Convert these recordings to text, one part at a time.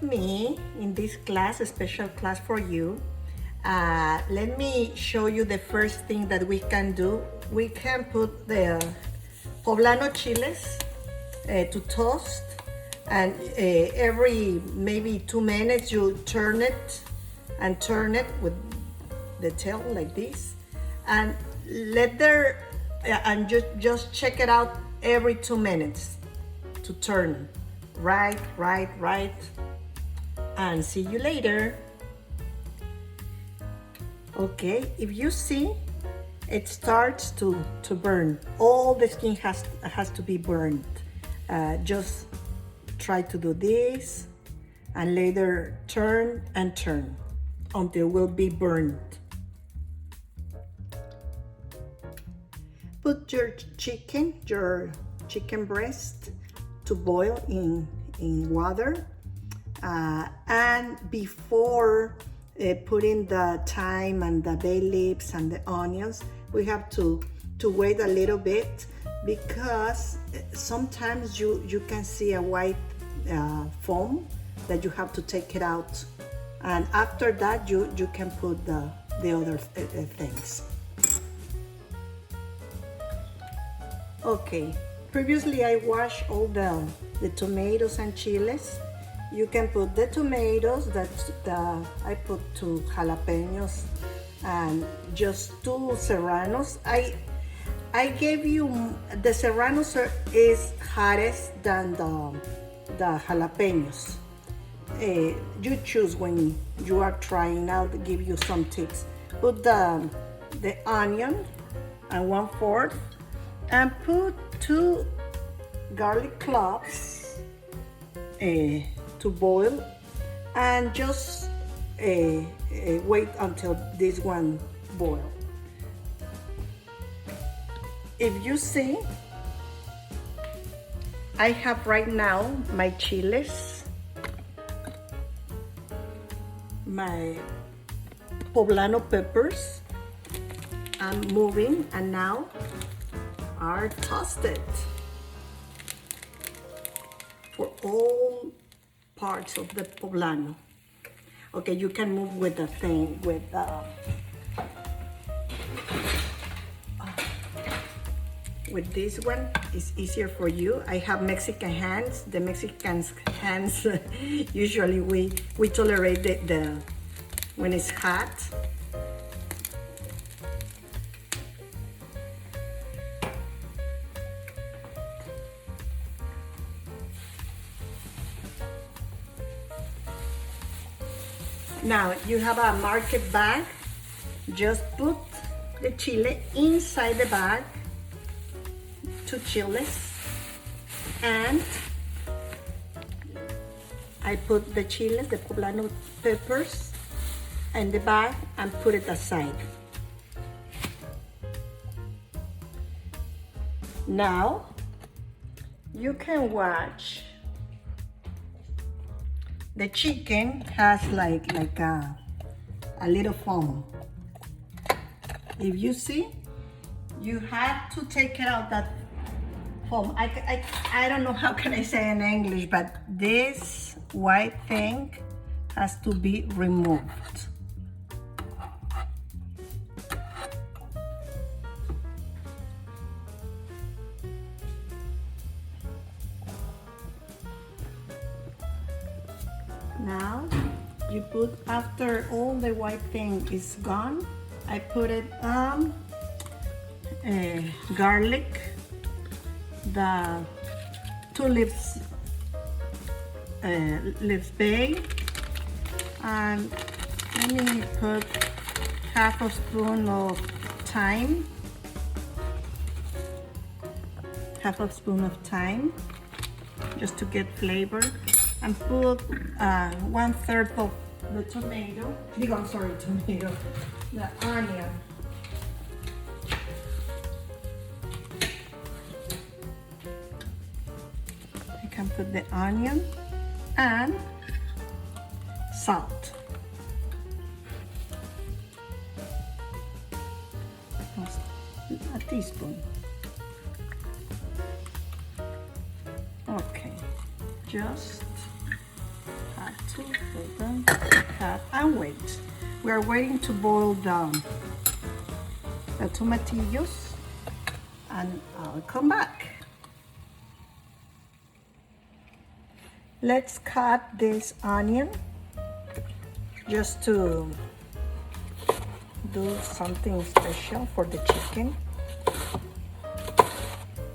with me in this class, a special class for you. Let me show you the first thing that we can do. We can put the poblano chiles to toast, and every maybe 2 minutes you turn it and turn it with the tail like this, and just check it out every 2 minutes to turn right, and see you later. Okay, if you see, it starts to burn. All the skin has to be burned. Just try to do this and later turn and turn until it will be burned. Put your chicken breast to boil in water, and before putting the thyme and the bay leaves and the onions, we have to wait a little bit, because sometimes you can see a white foam that you have to take it out, and after that you can put the other things. Okay, previously I washed all the tomatoes and chiles. You can put the tomatoes, I put 2 jalapenos and just 2 serranos. I gave you, the serranos is hottest than the jalapenos. You choose when you are trying. I'll give you some tips. Put the onion and 1/4, and put 2 garlic cloves to boil, and just wait until this one boil. If you see, I have right now my chiles, my poblano peppers. I'm moving, and now are toasted for all parts of the poblano. Okay, you can move with the thing, with this one. It's easier for you. I have Mexican hands. The Mexican hands usually we tolerate the when it's hot. Now you have a market bag. Just put the chile inside the bag, 2 chiles, and I put the chiles, the poblano peppers, in the bag and put it aside. Now you can watch. The chicken has like a little foam. If you see, you have to take it out, that foam. I don't know how can I say in English, but this white thing has to be removed. Now you put, after all the white thing is gone, I put it garlic, the 2 leaves bay, and let me put 1/2 spoon of thyme, 1/2 spoon of thyme, just to get flavor. And put 1/3 of the tomato, the onion. I can put the onion and salt. A teaspoon. Okay, just hot. to put them, cut, and wait. We are waiting to boil down the tomatillos, and I'll come back. Let's cut this onion just to do something special for the chicken.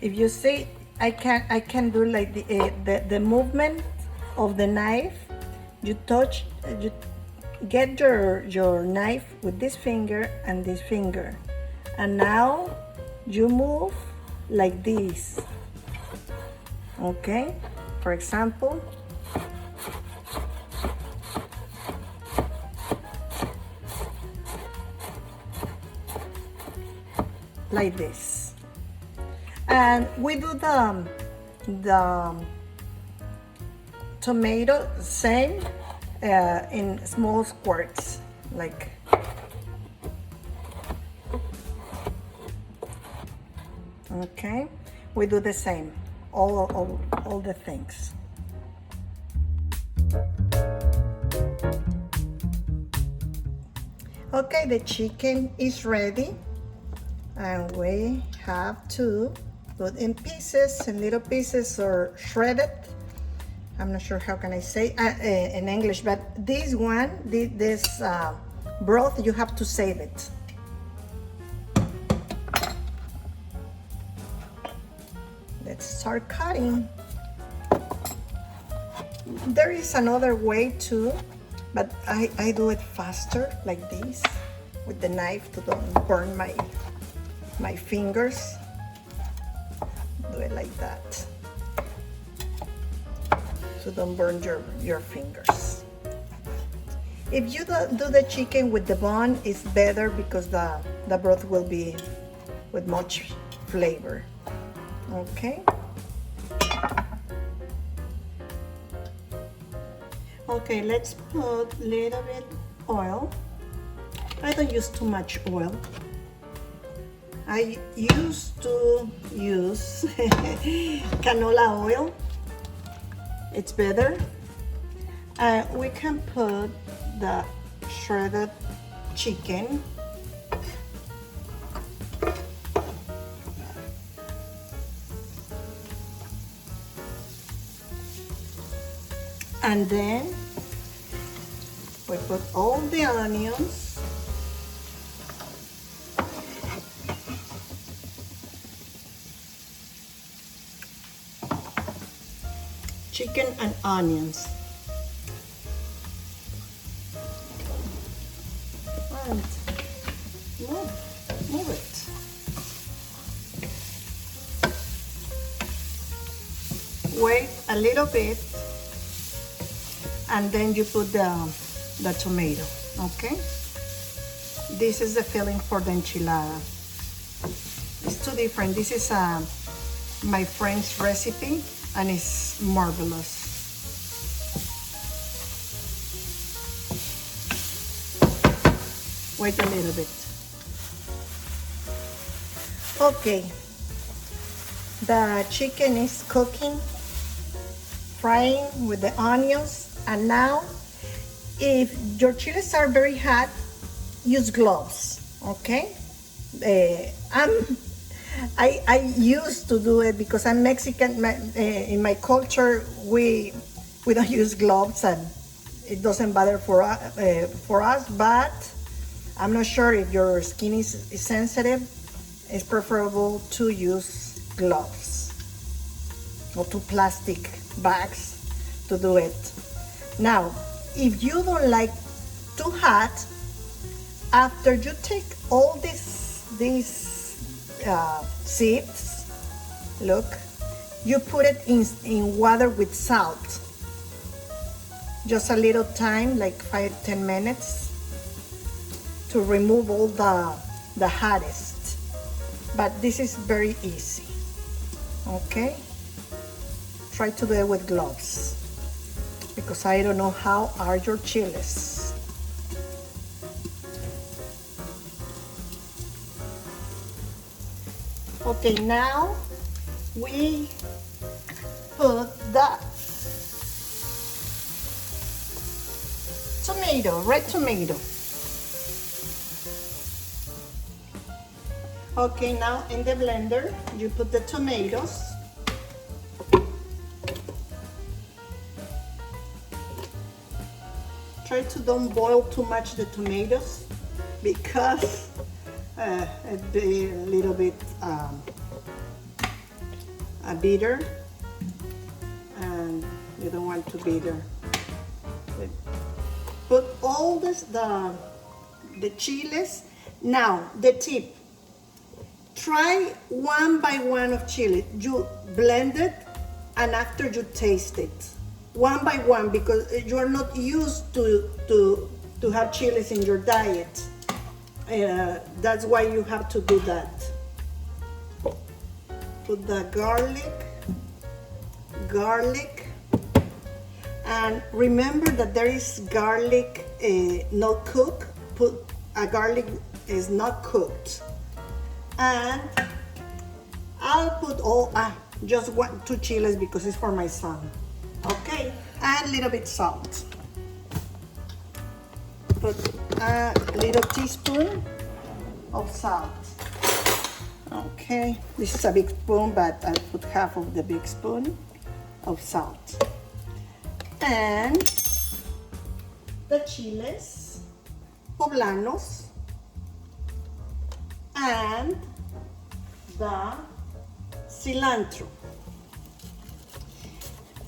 If you see, I can do like the movement of the knife. You get your knife with this finger and this finger, and now you move like this. Okay, for example, like this. And we do the tomato same in small squirts, like okay. We do the same, all the things. Okay, the chicken is ready, and we have to put in pieces, in little pieces, or shredded. I'm not sure how can I say in English, but this one, this broth, you have to save it. Let's start cutting. There is another way too, but I do it faster, like this, with the knife to don't burn my fingers. Do it like that, so don't burn your fingers. If you do the chicken with the bone, it's better because the broth will be with much flavor. Okay. Okay, let's put a little bit oil. I don't use too much oil. I used to use canola oil. It's better. We can put the shredded chicken. And then we put all the onions. Chicken and onions. And move it. Wait a little bit, and then you put the tomato, okay? This is the filling for the enchilada. It's too different. This is my friend's recipe, and it's marvelous. Wait a little bit. Okay, the chicken is cooking, frying with the onions. And now, if your chilies are very hot, use gloves, okay? I used to do it because I'm Mexican. In my culture, we don't use gloves, and it doesn't bother for us. But I'm not sure if your skin is sensitive. It's preferable to use gloves or to plastic bags to do it. Now, if you don't like too hot, after you take all these seeds, look, you put it in water with salt. Just a little time, like 5-10 minutes, to remove all the hottest. But this is very easy, okay? Try to do it with gloves, because I don't know how are your chilies. Okay, now we put tomato, red tomato. Okay, now in the blender, you put the tomatoes. Try to don't boil too much the tomatoes because it'd be a little bit bitter, and you don't want to bitter. Put all this, the chiles. Now the tip: try one by one of chili. You blend it, and after you taste it, one by one, because you are not used to have chilies in your diet. That's why you have to do that. Put the garlic, and remember that there is garlic not cooked. Put a garlic is not cooked, and I'll put just 2 chiles because it's for my son. Okay, and a little bit salt. Put a little teaspoon of salt. Okay, this is a big spoon, but I'll put half of the big spoon of salt. And the chiles poblanos and the cilantro.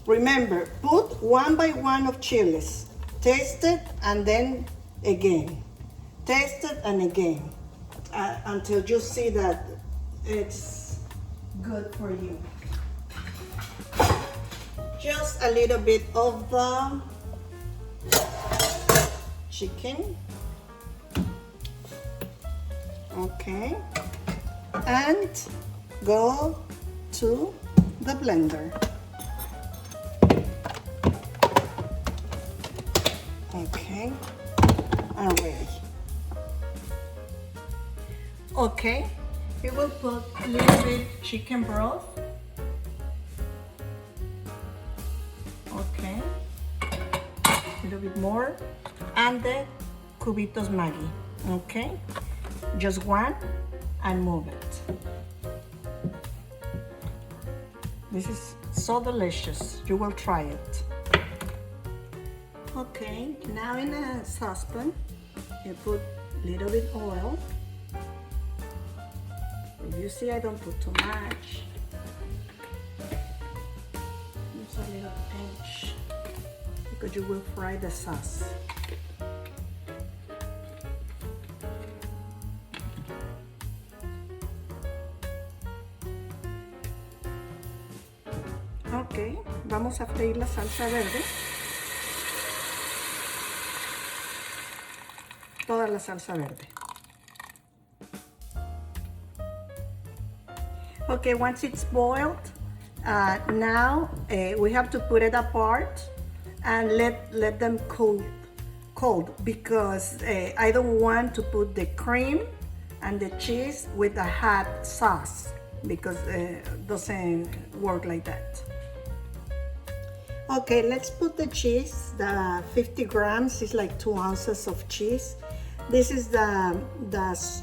Remember, put one by one of chiles. Taste it and then again. Taste it and again until you see that it's good for you. Just a little bit of the chicken. Okay. And go to the blender. Okay, I'm ready. Okay, we will put a little bit chicken broth. Okay, a little bit more, and the cubitos Maggi. Okay, just one, and move it. This is so delicious. You will try it. Okay, now in a saucepan, you put a little bit oil. If you see, I don't put too much. Just a little pinch, because you will fry the sauce. Ok, vamos a freír la salsa verde. Toda la salsa verde. Okay, once it's boiled, now we have to put it apart and let them cold, because I don't want to put the cream and the cheese with a hot sauce, because it doesn't work like that. Okay, let's put the cheese. The 50 grams is like 2 ounces of cheese. This is the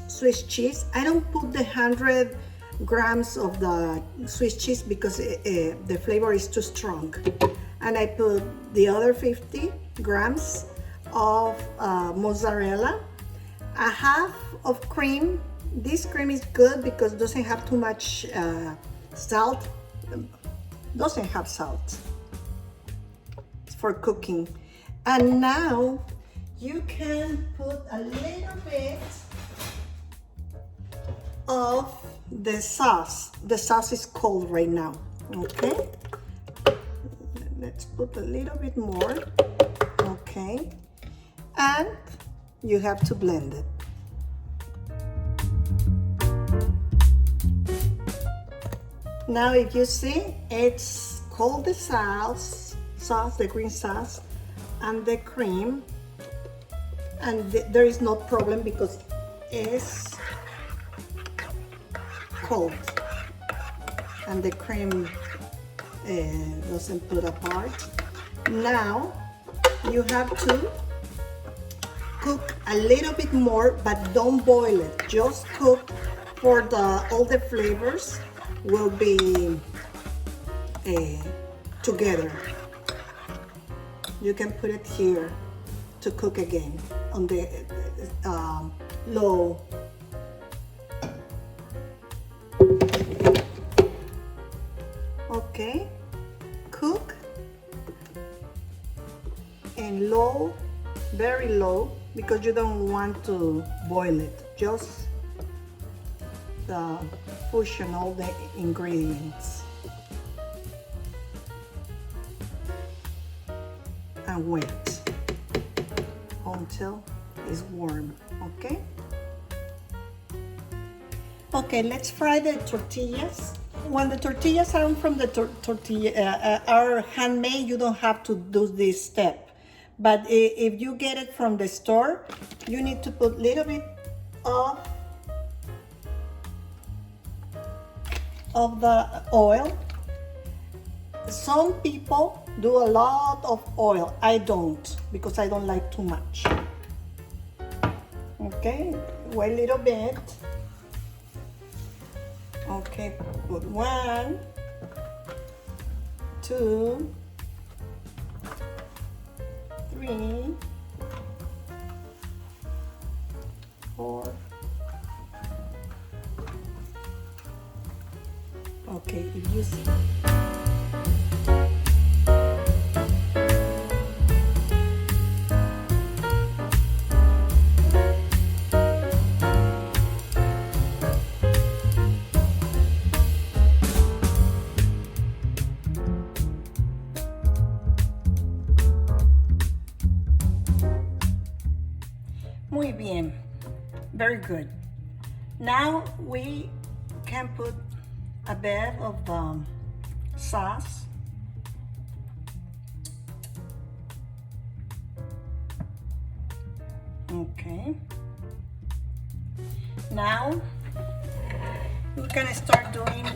Swiss cheese. I don't put the 100 grams of the Swiss cheese because the flavor is too strong. And I put the other 50 grams of mozzarella, a half of cream. This cream is good because it doesn't have too much salt. Doesn't have salt. It's for cooking. And now you can put a little bit of the sauce. The sauce is cold right now. Okay. Let's put a little bit more. Okay. And you have to blend it. Now if you see, it's cold, the sauce, the green sauce, and the cream. And there is no problem because it's cold. And the cream doesn't put apart. Now you have to cook a little bit more, but don't boil it. Just cook for all the flavors will be together. You can put it here to cook again on the low. Okay, cook in low, very low, because you don't want to boil it. Just fusion all the ingredients and wait until it's warm. Okay. Okay, let's fry the tortillas. When the tortillas are from the tortilla are handmade, you don't have to do this step. But if you get it from the store, you need to put a little bit of the oil. Some people do a lot of oil. I don't, because I don't like too much. Okay, wait a little bit. Okay, put 1, 2, 3, 4. Okay, if you see. Muy bien, very good. Now we can put a bit of the sauce. Okay. Now we're gonna start doing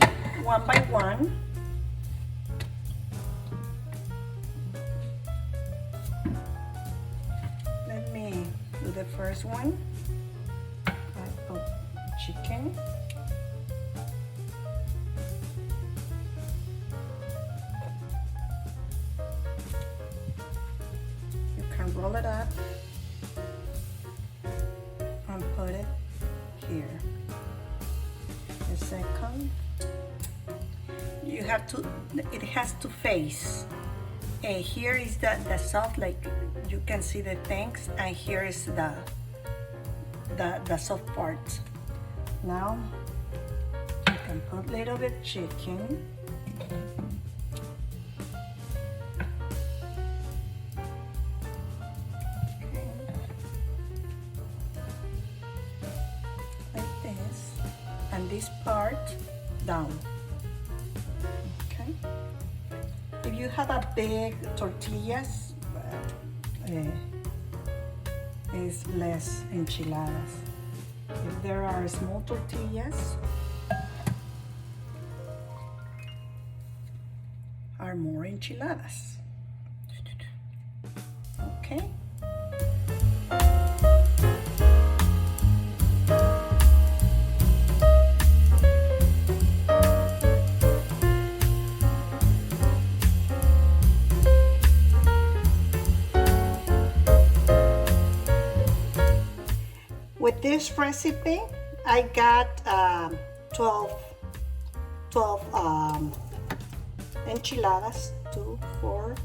one by one. Let me do the first one. I put chicken. You can roll it up and put it here. The second, you have to, it has to face. Here is the soft, like you can see the things, and here is the soft part. Now you can put a little bit chicken. Okay. Like this, and this part down. Okay. If you have a big tortillas, is less enchiladas. If there are small tortillas, are more enchiladas. Okay. With this recipe, I got 12 enchiladas, 2, 4,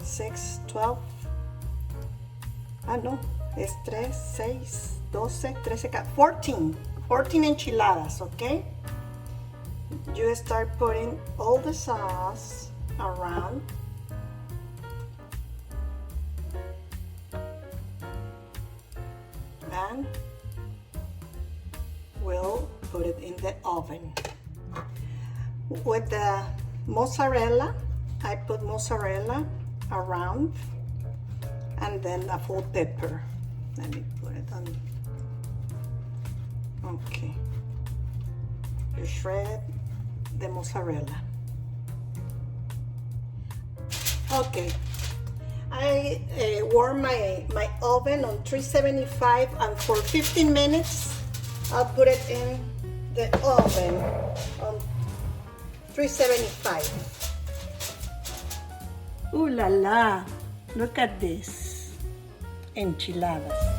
6, 12. No, es 3, 6, 12, 13, 14 enchiladas, okay? You start putting all the sauce around. And we'll put it in the oven. With the mozzarella, I put mozzarella around, and then a full pepper. Let me put it on. Okay. You shred the mozzarella. Okay. I warm my oven on 375, and for 15 minutes I'll put it in the oven on 375. Ooh la la, look at this, enchiladas.